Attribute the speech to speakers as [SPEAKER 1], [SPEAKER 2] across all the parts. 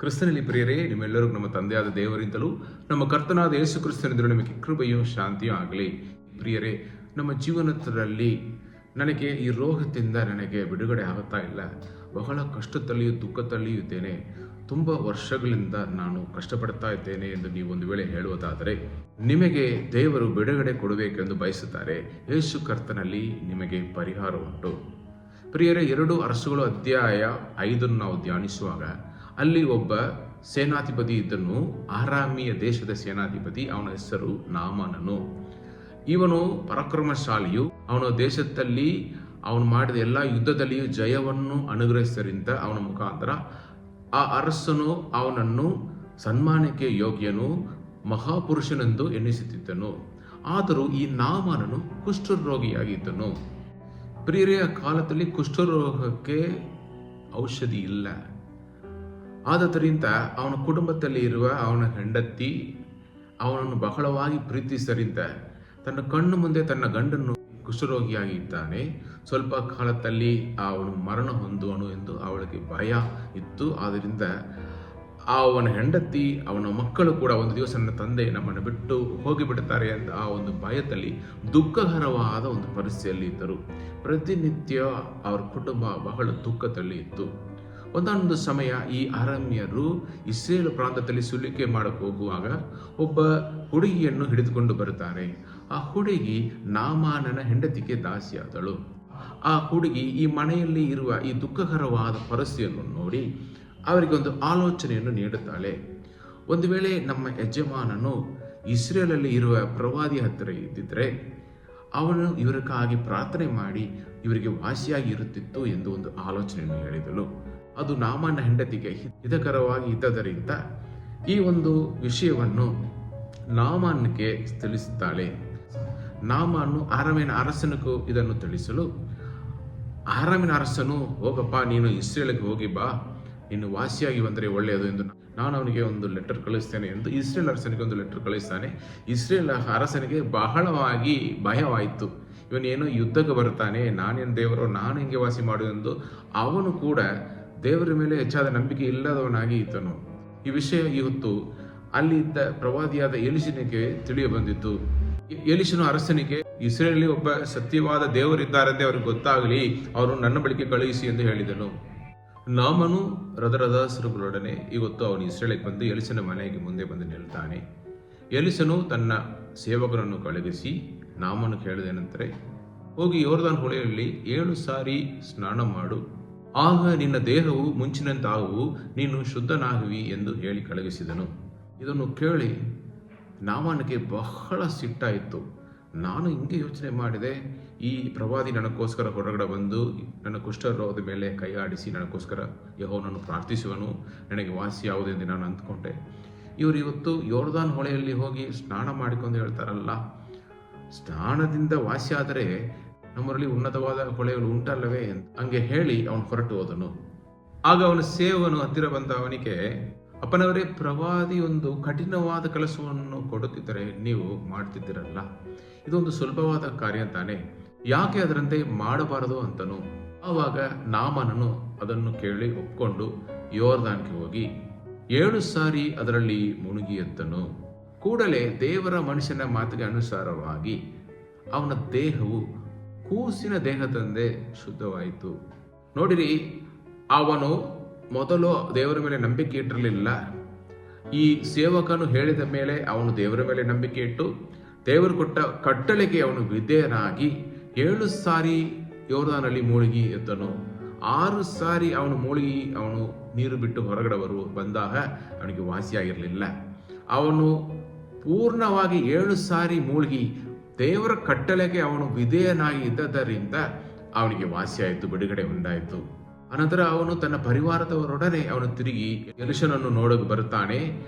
[SPEAKER 1] ಕ್ರಿಸ್ತನಲ್ಲಿ ಪ್ರಿಯರೇ, ನಿಮ್ಮೆಲ್ಲರಿಗೂ ನಮ್ಮ ತಂದೆಯಾದ ದೇವರಿಂದಲೂ ನಮ್ಮ ಕರ್ತನಾದ ಯೇಸು ಕ್ರಿಸ್ತನಿಂದಲೂ ನಿಮಗೆ ಕೃಪೆಯೂ ಶಾಂತಿಯೂ ಆಗಲಿ. ಪ್ರಿಯರೇ, ನಮ್ಮ ಜೀವನದಲ್ಲಿ ನನಗೆ ಈ ರೋಗದಿಂದ ನನಗೆ ಬಿಡುಗಡೆ ಆಗುತ್ತಾ ಇಲ್ಲ, ಬಹಳ ಕಷ್ಟದಲ್ಲಿಯೂ ದುಃಖದಲ್ಲಿಯೂ ಇದ್ದೇನೆ, ತುಂಬ ವರ್ಷಗಳಿಂದ ನಾನು ಕಷ್ಟಪಡ್ತಾ ಇದ್ದೇನೆ ಎಂದು ನೀವು ಒಂದು ವೇಳೆ ಹೇಳುವುದಾದರೆ ನಿಮಗೆ ದೇವರು ಬಿಡುಗಡೆ ಕೊಡಬೇಕೆಂದು ಬಯಸುತ್ತಾರೆ. ಯೇಸು ಕರ್ತನಲ್ಲಿ ನಿಮಗೆ ಪರಿಹಾರ ಉಂಟು. ಪ್ರಿಯರೇ, 2 ಅರಸುಗಳು ಅಧ್ಯಾಯ 5 ನಾವು ಧ್ಯಾನಿಸುವಾಗ ಅಲ್ಲಿ ಒಬ್ಬ ಸೇನಾಧಿಪತಿ ಇದ್ದನು, ಆರಾಮಿಯ ದೇಶದ ಸೇನಾಧಿಪತಿ. ಅವನ ಹೆಸರು ನಾಮಾನನು. ಇವನು ಪರಾಕ್ರಮಶಾಲಿಯು. ಅವನ ದೇಶದಲ್ಲಿ ಅವನು ಮಾಡಿದ ಎಲ್ಲ ಯುದ್ಧದಲ್ಲಿಯೂ ಜಯವನ್ನು ಅನುಗ್ರಹಿಸಿದ್ದರಿಂದ ಅವನ ಮುಖಾಂತರ ಆ ಅರಸನು ಅವನನ್ನು ಸನ್ಮಾನಕ್ಕೆ ಯೋಗ್ಯನು, ಮಹಾಪುರುಷನೆಂದು ಎನ್ನಿಸುತ್ತಿದ್ದನು. ಆದರೂ ಈ ನಾಮಾನನು ಕುಷ್ಠರೋಗಿಯಾಗಿದ್ದನು. ಪ್ರಿಯರೆಯ ಕಾಲದಲ್ಲಿ ಕುಷ್ಠರೋಗಕ್ಕೆ ಔಷಧಿ ಇಲ್ಲ. ಆದ್ದರಿಂದ ಅವನ ಕುಟುಂಬದಲ್ಲಿ ಇರುವ ಅವನ ಹೆಂಡತಿ ಅವನನ್ನು ಬಹಳವಾಗಿ ಪ್ರೀತಿಸರಿಂದ ತನ್ನ ಕಣ್ಣು ಮುಂದೆ ತನ್ನ ಗಂಡನ್ನು ಕುಷ್ಠರೋಗಿಯಾಗಿ ಇದ್ದಾನೆ, ಸ್ವಲ್ಪ ಕಾಲದಲ್ಲಿ ಅವನು ಮರಣ ಹೊಂದುವನು ಎಂದು ಅವಳಿಗೆ ಭಯ ಇತ್ತು. ಆದ್ದರಿಂದ ಅವನ ಹೆಂಡತಿ ಅವನ ಮಕ್ಕಳು ಕೂಡ ಒಂದು ದಿವಸ ನನ್ನ ತಂದೆ ನಮ್ಮನ್ನು ಬಿಟ್ಟು ಹೋಗಿಬಿಡುತ್ತಾರೆ ಅಂತ ಆ ಒಂದು ಭಯದಲ್ಲಿ ದುಃಖಕರವಾದ ಒಂದು ಪರಿಸ್ಥಿತಿಯಲ್ಲಿ ಇದ್ದರು. ಪ್ರತಿನಿತ್ಯ ಅವರ ಕುಟುಂಬ ಬಹಳ ದುಃಖದಲ್ಲಿ ಇತ್ತು. ಒಂದೊಂದು ಸಮಯ ಈ ಅರಾಮ್ಯರು ಇಸ್ರೇಲ್ ಪ್ರಾಂತದಲ್ಲಿ ಸುಲಿಕೆ ಮಾಡಕ್ಕೆ ಹೋಗುವಾಗ ಒಬ್ಬ ಹುಡುಗಿಯನ್ನು ಹಿಡಿದುಕೊಂಡು ಬರುತ್ತಾರೆ. ಆ ಹುಡುಗಿ ನಾಮಾನನ ಹೆಂಡತಿಗೆ ದಾಸಿಯಾದಳು. ಆ ಹುಡುಗಿ ಈ ಮನೆಯಲ್ಲಿ ಇರುವ ಈ ದುಃಖಕರವಾದ ಪರಿಸ್ಥಿತಿಯನ್ನು ನೋಡಿ ಅವರಿಗೊಂದು ಆಲೋಚನೆಯನ್ನು ನೀಡುತ್ತಾಳೆ. ಒಂದು ವೇಳೆ ನಮ್ಮ ಯಜಮಾನನು ಇಸ್ರೇಲಲ್ಲಿ ಇರುವ ಪ್ರವಾದಿ ಹತ್ತಿರ ಇದ್ದಿದ್ರೆ ಅವನು ಇವರಿಗಾಗಿ ಪ್ರಾರ್ಥನೆ ಮಾಡಿ ಇವರಿಗೆ ವಾಸಿಯಾಗಿ ಇರುತ್ತಿತ್ತು ಎಂದು ಒಂದು ಆಲೋಚನೆಯನ್ನು ಹೇಳಿದಳು. ಅದು ನಾಮಾನ ಹೆಂಡತಿಗೆ ಹಿತಕರವಾಗಿ ಇದ್ದದರಿಂದ ಈ ಒಂದು ವಿಷಯವನ್ನು ನಾಮಾನಕ್ಕೆ ತಿಳಿಸುತ್ತಾಳೆ. ನಾಮಾನು ಆರಾಮಿನ ಅರಸನಿಗೂ ಇದನ್ನು ತಿಳಿಸಲು ಆರಾಮಿನ ಅರಸನು, ಹೋಗಪ್ಪ, ನೀನು ಇಸ್ರೇಲ್ಗೆ ಹೋಗಿ ಬಾ, ನೀನು ವಾಸಿಯಾಗಿ ಬಂದರೆ ಒಳ್ಳೆಯದು ಎಂದು ನಾನು ಅವನಿಗೆ ಒಂದು ಲೆಟರ್ ಕಳಿಸ್ತೇನೆ ಎಂದು ಇಸ್ರೇಲ್ ಅರಸನಿಗೆ ಒಂದು ಲೆಟರ್ ಕಳಿಸ್ತಾನೆ. ಇಸ್ರೇಲ್ ಅರಸನಿಗೆ ಬಹಳವಾಗಿ ಭಯವಾಯಿತು. ಇವನೇನೋ ಯುದ್ಧಕ್ಕೆ ಬರ್ತಾನೆ, ನಾನೇನು ದೇವರೋ, ನಾನು ಹೆಂಗೆ ವಾಸಿ ಮಾಡುವುದೆಂದು ಅವನು ಕೂಡ ದೇವರ ಮೇಲೆ ಹೆಚ್ಚಾದ ನಂಬಿಕೆ ಇಲ್ಲದವನಾಗಿ ಇದ್ದನು. ಈ ವಿಷಯ ಇವತ್ತು ಅಲ್ಲಿ ಇದ್ದ ಪ್ರವಾದಿಯಾದ ಎಲಿಷನಿಗೆ ತಿಳಿಯ ಬಂದಿತ್ತು. ಎಲಿಷನು ಅರಸನಿಗೆ ಇಸ್ರೇಲಲ್ಲಿ ಒಬ್ಬ ಸತ್ಯವಾದ ದೇವರಿದ್ದಾರೆಂದೇ ಅವ್ರಿಗೆ ಗೊತ್ತಾಗಲಿ, ಅವರು ನನ್ನ ಬಳಿಗೆ ಕಳುಹಿಸಿ ಎಂದು ಹೇಳಿದನು. ನಾಮನು ರಥರಥಾಸುರಗಳೊಡನೆ ಇವತ್ತು ಅವನು ಇಸ್ರೇಲಿಗೆ ಬಂದು ಎಲಿಸನ ಮನೆಗೆ ಮುಂದೆ ಬಂದು ನಿಲ್ತಾನೆ. ಎಲಿಸನು ತನ್ನ ಸೇವಕರನ್ನು ಕಳುಹಿಸಿ ನಾಮನು ಹೇಳಿದೇನೆಂದರೆ, ಹೋಗಿ ಯೋರ್ದಾನ್ ಹೊಳೆಯಲ್ಲಿ 7 ಸಾರಿ ಸ್ನಾನ ಮಾಡು, ಆಗ ನಿನ್ನ ದೇಹವು ಮುಂಚಿನಂತಾಗುವು, ನೀನು ಶುದ್ಧನಾಗುವಿ ಎಂದು ಹೇಳಿ ಕಳುಹಿಸಿದನು. ಇದನ್ನು ಕೇಳಿ ನಾಮಾನಿಗೆ ಬಹಳ ಸಿಟ್ಟಾಯಿತು. ನಾನು ಹಿಂಗೆ ಯೋಚನೆ ಮಾಡಿದೆ, ಈ ಪ್ರವಾದಿ ನನಗೋಸ್ಕರ ಹೊರಗಡೆ ಬಂದು ನನ್ನ ಕುಷ್ಠರೋಗದ ಮೇಲೆ ಕೈ ಆಡಿಸಿ ನನಗೋಸ್ಕರ ಯೆಹೋವನನ್ನು ಪ್ರಾರ್ಥಿಸುವನು, ನನಗೆ ವಾಸಿಯಾಗುವುದೆಂದು ನಾನು ಅಂದ್ಕೊಂಡೆ. ಇವರು ಇವತ್ತು ಯೋರ್ದಾನ್ ಹೊಳೆಯಲ್ಲಿ ಹೋಗಿ ಸ್ನಾನ ಮಾಡಿಕೊಂಡು ಹೇಳ್ತಾರಲ್ಲ, ಸ್ನಾನದಿಂದ ವಾಸಿಯಾದರೆ ನಮ್ಮಲ್ಲಿ ಉನ್ನತವಾದ ಹೊಳೆಗಳು ಉಂಟಲ್ಲವೇ ಹಂಗೆ ಹೇಳಿ ಅವನು ಹೊರಟು ಹೋದನು. ಆಗ ಅವನ ಸೇವಕನು ಹತ್ತಿರ ಬಂದ ಅವನಿಗೆ, ಅಪ್ಪನವರೇ, ಪ್ರವಾದಿ ಒಂದು ಕಠಿಣವಾದ ಕೆಲಸವನ್ನು ಕೊಡುತ್ತಿದ್ದರೆ ನೀವು ಮಾಡ್ತಿದ್ದೀರಲ್ಲ, ಇದೊಂದು ಸುಲಭವಾದ ಕಾರ್ಯ ತಾನೆ, ಯಾಕೆ ಅದರಂತೆ ಮಾಡಬಾರದು ಅಂತನು. ಆವಾಗ ನಾಮಾನನು ಅದನ್ನು ಕೇಳಿ ಒಪ್ಕೊಂಡು ಯೋರ್ದಾನ್ಗೆ ಹೋಗಿ 7 ಸಾರಿ ಅದರಲ್ಲಿ ಮುಳುಗಿ ಎದ್ದನು. ಕೂಡಲೇ ದೇವರ ಮನುಷ್ಯನ ಮಾತಿಗೆ ಅನುಸಾರವಾಗಿ ಅವನ ದೇಹವು ಕೂಸಿನ ದೇಹದಂತೆ ಶುದ್ಧವಾಯಿತು. ನೋಡಿರಿ, ಅವನು ಮೊದಲು ದೇವರ ಮೇಲೆ ನಂಬಿಕೆ ಇಟ್ಟಿರಲಿಲ್ಲ. ಈ ಸೇವಕನು ಹೇಳಿದ ಮೇಲೆ ಅವನು ದೇವರ ಮೇಲೆ ನಂಬಿಕೆ ಇಟ್ಟು ದೇವರು ಕೊಟ್ಟ ಕಟ್ಟಳೆಗೆ ಅವನು ವಿಧೇಯನಾಗಿ 7 ಸಾರಿ ಯೋರ್ದಾನಲ್ಲಿ ಮುಳುಗಿ ಎದ್ದನು. 6 ಸಾರಿ ಅವನು ಮುಳುಗಿ ಅವನು ನೀರು ಬಿಟ್ಟು ಹೊರಗಡೆ ಬಂದಾಗ ಅವನಿಗೆ ವಾಸಿಯಾಗಿರಲಿಲ್ಲ. ಅವನು ಪೂರ್ಣವಾಗಿ 7 ಸಾರಿ ಮುಳುಗಿ ದೇವರ ಕಟ್ಟಳೆಗೆ ಅವನು ವಿಧೇಯನಾಗಿ ಇದ್ದದರಿಂದ ಅವನಿಗೆ ವಾಸಿಯಾಯಿತು, ಬಿಡುಗಡೆ ಉಂಟಾಯಿತು. ಅನಂತರ ಅವನು ತನ್ನ ಪರಿವಾರದವರೊಡನೆ ಅವನು ತಿರುಗಿ ಎಲಿಷನನ್ನು ನೋಡಲು ಬರುತ್ತಾನೆ.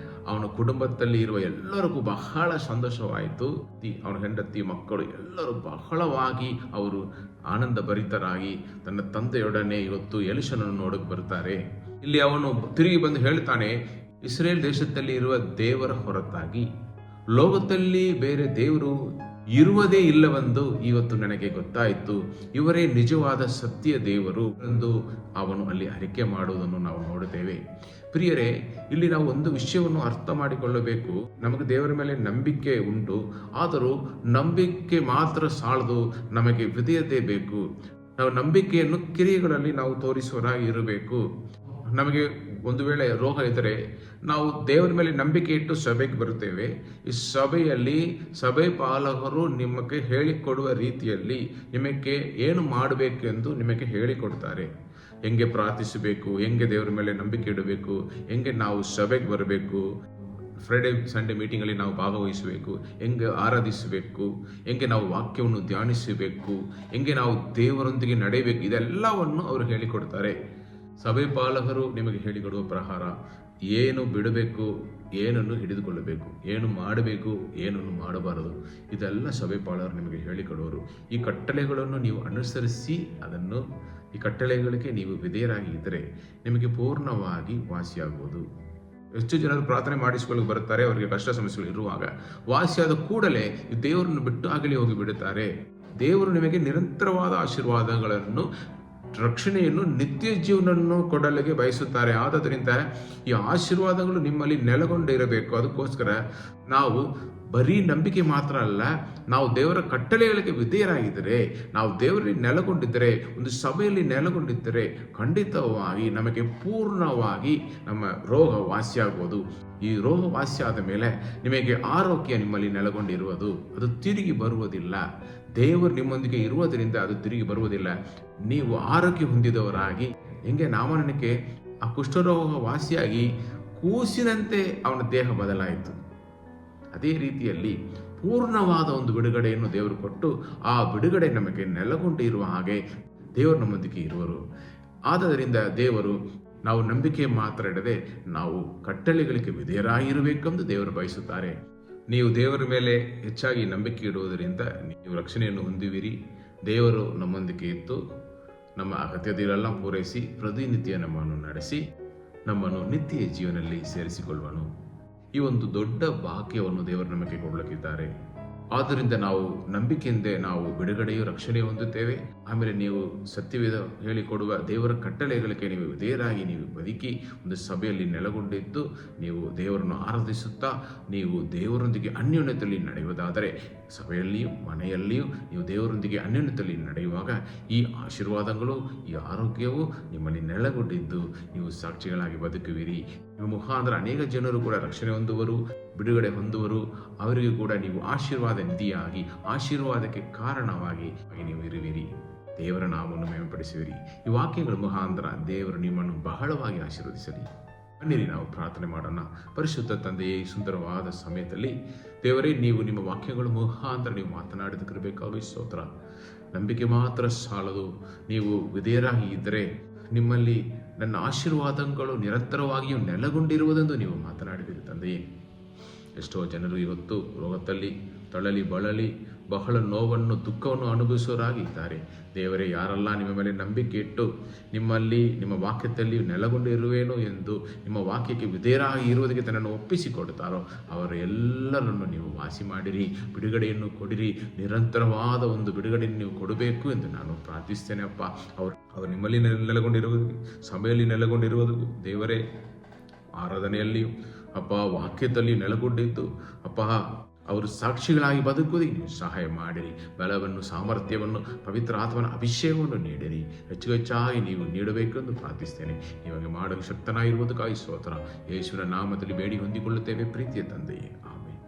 [SPEAKER 1] ಅವನ ಕುಟುಂಬದಲ್ಲಿ ಇರುವ ಎಲ್ಲರಿಗೂ ಬಹಳ ಸಂತೋಷವಾಯಿತು. ಅವನ ಹೆಂಡತಿ, ಮಕ್ಕಳು ಎಲ್ಲರೂ ಬಹಳವಾಗಿ ಅವರು ಆನಂದ ಭರಿತರಾಗಿ ತನ್ನ ತಂದೆಯೊಡನೆ ಇವತ್ತು ಎಲಿಷನನ್ನು ನೋಡಕ್ಕೆ ಬರ್ತಾರೆ. ಇಲ್ಲಿ ಅವನು ತಿರುಗಿ ಬಂದು ಹೇಳ್ತಾನೆ, ಇಸ್ರೇಲ್ ದೇಶದಲ್ಲಿ ಇರುವ ದೇವರ ಹೊರತಾಗಿ ಲೋಕದಲ್ಲಿ ಬೇರೆ ದೇವರು ಇರುವುದೇ ಇಲ್ಲವೆಂದು ಇವತ್ತು ನನಗೆ ಗೊತ್ತಾಯಿತು. ಇವರೇ ನಿಜವಾದ ಸತ್ಯ ದೇವರು ಎಂದು ಅವನು ಅಲ್ಲಿ ಅರಿಕೆ ಮಾಡುವುದನ್ನು ನಾವು ನೋಡುತ್ತೇವೆ. ಪ್ರಿಯರೇ, ಇಲ್ಲಿ ನಾವು ಒಂದು ವಿಷಯವನ್ನು ಅರ್ಥ ಮಾಡಿಕೊಳ್ಳಬೇಕು. ನಮಗೆ ದೇವರ ಮೇಲೆ ನಂಬಿಕೆ ಉಂಟು, ಆದರೂ ನಂಬಿಕೆ ಮಾತ್ರ ಸಾಲದು, ನಮಗೆ ವಿಧೇಯತೆ ಬೇಕು. ನಾವು ನಂಬಿಕೆಯನ್ನು ಕ್ರಿಯೆಗಳಲ್ಲಿ ನಾವು ತೋರಿಸುವರಾಗಿ ಇರಬೇಕು. ನಮಗೆ ಒಂದು ವೇಳೆ ರೋಗ ಇದ್ದರೆ ನಾವು ದೇವರ ಮೇಲೆ ನಂಬಿಕೆ ಇಟ್ಟು ಸಭೆಗೆ ಬರುತ್ತೇವೆ. ಈ ಸಭೆಯಲ್ಲಿ ಸಭೆ ಪಾಲಕರು ನಿಮಗೆ ಹೇಳಿಕೊಡುವ ರೀತಿಯಲ್ಲಿ ನಿಮಗೆ ಏನು ಮಾಡಬೇಕೆಂದು ನಿಮಗೆ ಹೇಳಿಕೊಡ್ತಾರೆ. ಹೆಂಗೆ ಪ್ರಾರ್ಥಿಸಬೇಕು, ಹೆಂಗೆ ದೇವರ ಮೇಲೆ ನಂಬಿಕೆ ಇಡಬೇಕು, ಹೆಂಗೆ ನಾವು ಸಭೆಗೆ ಬರಬೇಕು, ಫ್ರೈಡೇ ಸಂಡೇ ಮೀಟಿಂಗಲ್ಲಿ ನಾವು ಭಾಗವಹಿಸಬೇಕು, ಹೆಂಗೆ ಆರಾಧಿಸಬೇಕು, ಹೆಂಗೆ ನಾವು ವಾಕ್ಯವನ್ನು ಧ್ಯಾನಿಸಬೇಕು, ಹೆಂಗೆ ನಾವು ದೇವರೊಂದಿಗೆ ನಡೆಯಬೇಕು, ಇದೆಲ್ಲವನ್ನು ಅವರು ಹೇಳಿಕೊಡ್ತಾರೆ. ಸಭೆ ಪಾಲಕರು ನಿಮಗೆ ಹೇಳಿಕೊಡುವ ಪ್ರಕಾರ ಏನು ಬಿಡಬೇಕು, ಏನನ್ನು ಹಿಡಿದುಕೊಳ್ಳಬೇಕು, ಏನು ಮಾಡಬೇಕು, ಏನನ್ನು ಮಾಡಬಾರದು, ಇದೆಲ್ಲ ಸಭೆ ಪಾಲಕರು ನಿಮಗೆ ಹೇಳಿಕೊಡುವರು. ಈ ಕಟ್ಟಳೆಗಳನ್ನು ನೀವು ಅನುಸರಿಸಿ ಈ ಕಟ್ಟಳೆಗಳಿಗೆ ನೀವು ವಿಧೇಯರಾಗಿ ಇದ್ದರೆ ನಿಮಗೆ ಪೂರ್ಣವಾಗಿ ವಾಸಿಯಾಗುವುದು. ಎಷ್ಟು ಜನರು ಪ್ರಾರ್ಥನೆ ಮಾಡಿಸಿಕೊಳ್ಳಲು ಬರುತ್ತಾರೆ, ಅವರಿಗೆ ಕಷ್ಟ ಸಮಸ್ಯೆಗಳು ಇರುವಾಗ ವಾಸಿಯಾದ ಕೂಡಲೇ ದೇವರನ್ನು ಬಿಟ್ಟು ಆಗಲಿ ಹೋಗಿ ಬಿಡುತ್ತಾರೆ. ದೇವರು ನಿಮಗೆ ನಿರಂತರವಾದ ಆಶೀರ್ವಾದಗಳನ್ನು, ರಕ್ಷಣೆಯನ್ನು, ನಿತ್ಯ ಜೀವನವನ್ನು ಕೊಡಲಿಗೆ ಬಯಸುತ್ತಾರೆ. ಆದ್ದರಿಂದ ಈ ಆಶೀರ್ವಾದಗಳು ನಿಮ್ಮಲ್ಲಿ ನೆಲೆಗೊಂಡಿರಬೇಕು. ಅದಕ್ಕೋಸ್ಕರ ನಾವು ಬರೀ ನಂಬಿಕೆ ಮಾತ್ರ ಅಲ್ಲ, ನಾವು ದೇವರ ಕಟ್ಟಳೆಗಳಿಗೆ ವಿಧೇಯರಾಗಿದ್ದರೆ, ನಾವು ದೇವರಲ್ಲಿ ನೆಲೆಗೊಂಡಿದ್ದರೆ, ಒಂದು ಸಭೆಯಲ್ಲಿ ನೆಲೆಗೊಂಡಿದ್ದರೆ ಖಂಡಿತವಾಗಿ ನಮಗೆ ಪೂರ್ಣವಾಗಿ ನಮ್ಮ ರೋಗ ವಾಸಿಯಾಗುವುದು. ಈ ರೋಗ ವಾಸಿಯಾದ ಮೇಲೆ ನಿಮಗೆ ಆರೋಗ್ಯ ನಿಮ್ಮಲ್ಲಿ ನೆಲೆಗೊಂಡಿರುವುದು, ಅದು ತಿರುಗಿ ಬರುವುದಿಲ್ಲ. ದೇವರು ನಿಮ್ಮೊಂದಿಗೆ ಇರುವುದರಿಂದ ಅದು ತಿರುಗಿ ಬರುವುದಿಲ್ಲ. ನೀವು ಆರೋಗ್ಯ ಹೊಂದಿದವರಾಗಿ, ಹೆಂಗೆ ನಾಮನಿಗೆ ಆ ಕುಷ್ಠರೋಗ ವಾಸಿಯಾಗಿ ಕೂಸಿನಂತೆ ಅವನ ದೇಹ ಬದಲಾಯಿತು, ಅದೇ ರೀತಿಯಲ್ಲಿ ಪೂರ್ಣವಾದ ಒಂದು ಬಿಡುಗಡೆಯನ್ನು ದೇವರು ಕೊಟ್ಟು ಆ ಬಿಡುಗಡೆ ನಮಗೆ ನೆಲೆಗೊಂಡಿರುವ ಹಾಗೆ ದೇವರು ನಮ್ಮೊಂದಿಗೆ ಇರುವರು. ಆದ್ದರಿಂದ ದೇವರು ನಾವು ನಂಬಿಕೆ ಮಾತ್ರ ಇಡದೆ ನಾವು ಕಟ್ಟಳೆಗಳಿಗೆ ವಿಧೇಯರಾಗಿರಬೇಕೆಂದು ದೇವರು ಬಯಸುತ್ತಾರೆ. ನೀವು ದೇವರ ಮೇಲೆ ಹೆಚ್ಚಾಗಿ ನಂಬಿಕೆ ಇಡುವುದರಿಂದ ನೀವು ರಕ್ಷಣೆಯನ್ನು ಹೊಂದುವಿರಿ. ದೇವರು ನಮ್ಮೊಂದಿಗೆ ಇದ್ದು ನಮ್ಮ ಅಗತ್ಯತೆಗಳೆಲ್ಲ ಪೂರೈಸಿ ಪ್ರತಿನಿತ್ಯ ನಮ್ಮನ್ನು ನಡೆಸಿ ನಮ್ಮನ್ನು ನಿತ್ಯ ಜೀವನದಲ್ಲಿ ಸೇರಿಸಿಕೊಳ್ಳುವನು. ಈ ಒಂದು ದೊಡ್ಡ ಭಾಗ್ಯವನ್ನು ದೇವರು ನಮಗೆ ಕೊಡಲಿಕ್ಕಿದ್ದಾರೆ. ಆದ್ದರಿಂದ ನಾವು ನಂಬಿಕೆಯಿಂದ ನಾವು ಬಿಡುಗಡೆಯು ರಕ್ಷಣೆ ಹೊಂದುತ್ತೇವೆ. ಆಮೇಲೆ ನೀವು ಸತ್ಯವೇದ ಹೇಳಿಕೊಡುವ ದೇವರ ಕಟ್ಟಳೆಗಳಿಗೆ ನೀವು ವಿಧೇಯರಾಗಿ ನೀವು ಬದುಕಿ ಒಂದು ಸಭೆಯಲ್ಲಿ ನೆಲೆಗೊಂಡಿದ್ದು ನೀವು ದೇವರನ್ನು ಆರಾಧಿಸುತ್ತಾ ನೀವು ದೇವರೊಂದಿಗೆ ಅನ್ಯೋನ್ಯತೆಯಲ್ಲಿ ನಡೆಯುವುದಾದರೆ, ಸಭೆಯಲ್ಲಿಯೂ ಮನೆಯಲ್ಲಿಯೂ ನೀವು ದೇವರೊಂದಿಗೆ ಅನ್ಯೋನ್ಯತೆಯಲ್ಲಿ ನಡೆಯುವಾಗ ಈ ಆಶೀರ್ವಾದಗಳು, ಈ ಆರೋಗ್ಯವು ನಿಮ್ಮಲ್ಲಿ ನೆಲೆಗೊಂಡಿದ್ದು ನೀವು ಸಾಕ್ಷಿಗಳಾಗಿ ಬದುಕುವಿರಿ. ನಿಮ್ಮ ಮುಖಾಂತರ ಅನೇಕ ಜನರು ಕೂಡ ರಕ್ಷಣೆ ಹೊಂದುವರು, ಬಿಡುಗಡೆ ಹೊಂದುವರು. ಅವರಿಗೂ ಕೂಡ ನೀವು ಆಶೀರ್ವಾದ ನಿಧಿಯಾಗಿ, ಆಶೀರ್ವಾದಕ್ಕೆ ಕಾರಣವಾಗಿ ನೀವು ಇರುವಿರಿ. ದೇವರ ನಾಮವನ್ನು ಮೇಂಪಡಿಸುವಿರಿ. ಈ ವಾಕ್ಯಗಳ ಮುಖಾಂತರ ದೇವರು ನಿಮ್ಮನ್ನು ಬಹಳವಾಗಿ ಆಶೀರ್ವದಿಸಲಿ. ಬನ್ನಿರಿ ನಾವು ಪ್ರಾರ್ಥನೆ ಮಾಡೋಣ. ಪರಿಶುದ್ಧ ತಂದೆಯೇ, ಈ ಸುಂದರವಾದ ಸಮಯದಲ್ಲಿ ದೇವರೇ, ನೀವು ನಿಮ್ಮ ವಾಕ್ಯಗಳ ಮುಖಾಂತರ ನೀವು ಮಾತನಾಡಿದಕ್ಕಿರಬೇಕಾಗಿ ಸ್ತೋತ್ರ. ನಂಬಿಕೆ ಮಾತ್ರ ಸಾಲದು, ನೀವು ವಿಧೇಯರಾಗಿ ಇದ್ದರೆ ನಿಮ್ಮಲ್ಲಿ ನನ್ನ ಆಶೀರ್ವಾದಗಳು ನಿರಂತರವಾಗಿಯೂ ನೆಲೆಗೊಂಡಿರುವುದೆಂದು ನೀವು ಮಾತನಾಡಿದಿರಿ ತಂದೆಯೇ. ಎಷ್ಟೋ ಜನರು ಇವತ್ತು ರೋಗದಲ್ಲಿ ತಳಲಿ ಬಳಲಿ ಬಹಳ ನೋವನ್ನು, ದುಃಖವನ್ನು ಅನುಭವಿಸುವರಾಗಿದ್ದಾರೆ. ದೇವರೇ, ಯಾರೆಲ್ಲ ನಿಮ್ಮ ಮೇಲೆ ನಂಬಿಕೆ ಇಟ್ಟು ನಿಮ್ಮಲ್ಲಿ, ನಿಮ್ಮ ವಾಕ್ಯದಲ್ಲಿ ನೆಲೆಗೊಂಡಿರುವೇನೋ ಎಂದು ನಿಮ್ಮ ವಾಕ್ಯಕ್ಕೆ ವಿಧೇಯರಾಗಿ ಇರುವುದಕ್ಕೆ ತನ್ನನ್ನು ಒಪ್ಪಿಸಿಕೊಡುತ್ತಾರೋ ಅವರೆಲ್ಲರನ್ನು ನೀವು ವಾಸಿ ಮಾಡಿರಿ, ಬಿಡುಗಡೆಯನ್ನು ಕೊಡಿರಿ. ನಿರಂತರವಾದ ಒಂದು ಬಿಡುಗಡೆಯನ್ನು ನೀವು ಕೊಡಬೇಕು ಎಂದು ನಾನು ಪ್ರಾರ್ಥಿಸ್ತೇನೆ ಅಪ್ಪ. ಅವರು ನಿಮ್ಮಲ್ಲಿ ನೆಲೆಗೊಂಡಿರುವುದು, ಸಭೆಯಲ್ಲಿ ನೆಲೆಗೊಂಡಿರುವುದು ದೇವರೇ, ಆರಾಧನೆಯಲ್ಲಿಯೂ ಅಪ್ಪ, ವಾಕ್ಯದಲ್ಲಿ ನೆಲೆಗೊಂಡಿದ್ದು ಅಪ್ಪ, ಅವರು ಸಾಕ್ಷಿಗಳಾಗಿ ಬದುಕುವುದಕ್ಕೆ ನೀವು ಸಹಾಯ ಮಾಡಿರಿ. ಬಲವನ್ನು, ಸಾಮರ್ಥ್ಯವನ್ನು, ಪವಿತ್ರ ಆತ್ಮನ ಅಭಿಷೇಕವನ್ನು ನೀಡಿರಿ. ಹೆಚ್ಚು ಹೆಚ್ಚಾಗಿ ನೀವು ನೀಡಬೇಕೆಂದು ಪ್ರಾರ್ಥಿಸ್ತೇನೆ. ಇವಾಗ ಮಾಡಲು ಶಕ್ತನಾಗಿರುವುದಕ್ಕಾಗಿ ಸ್ತೋತ್ರ. ಯೇಸುವಿನ ನಾಮದಲ್ಲಿ ಬೇಡಿ ಹೊಂದಿಕೊಳ್ಳುತ್ತೇವೆ ಪ್ರೀತಿಯ ತಂದೆಯೇ, ಆಮೆನ್.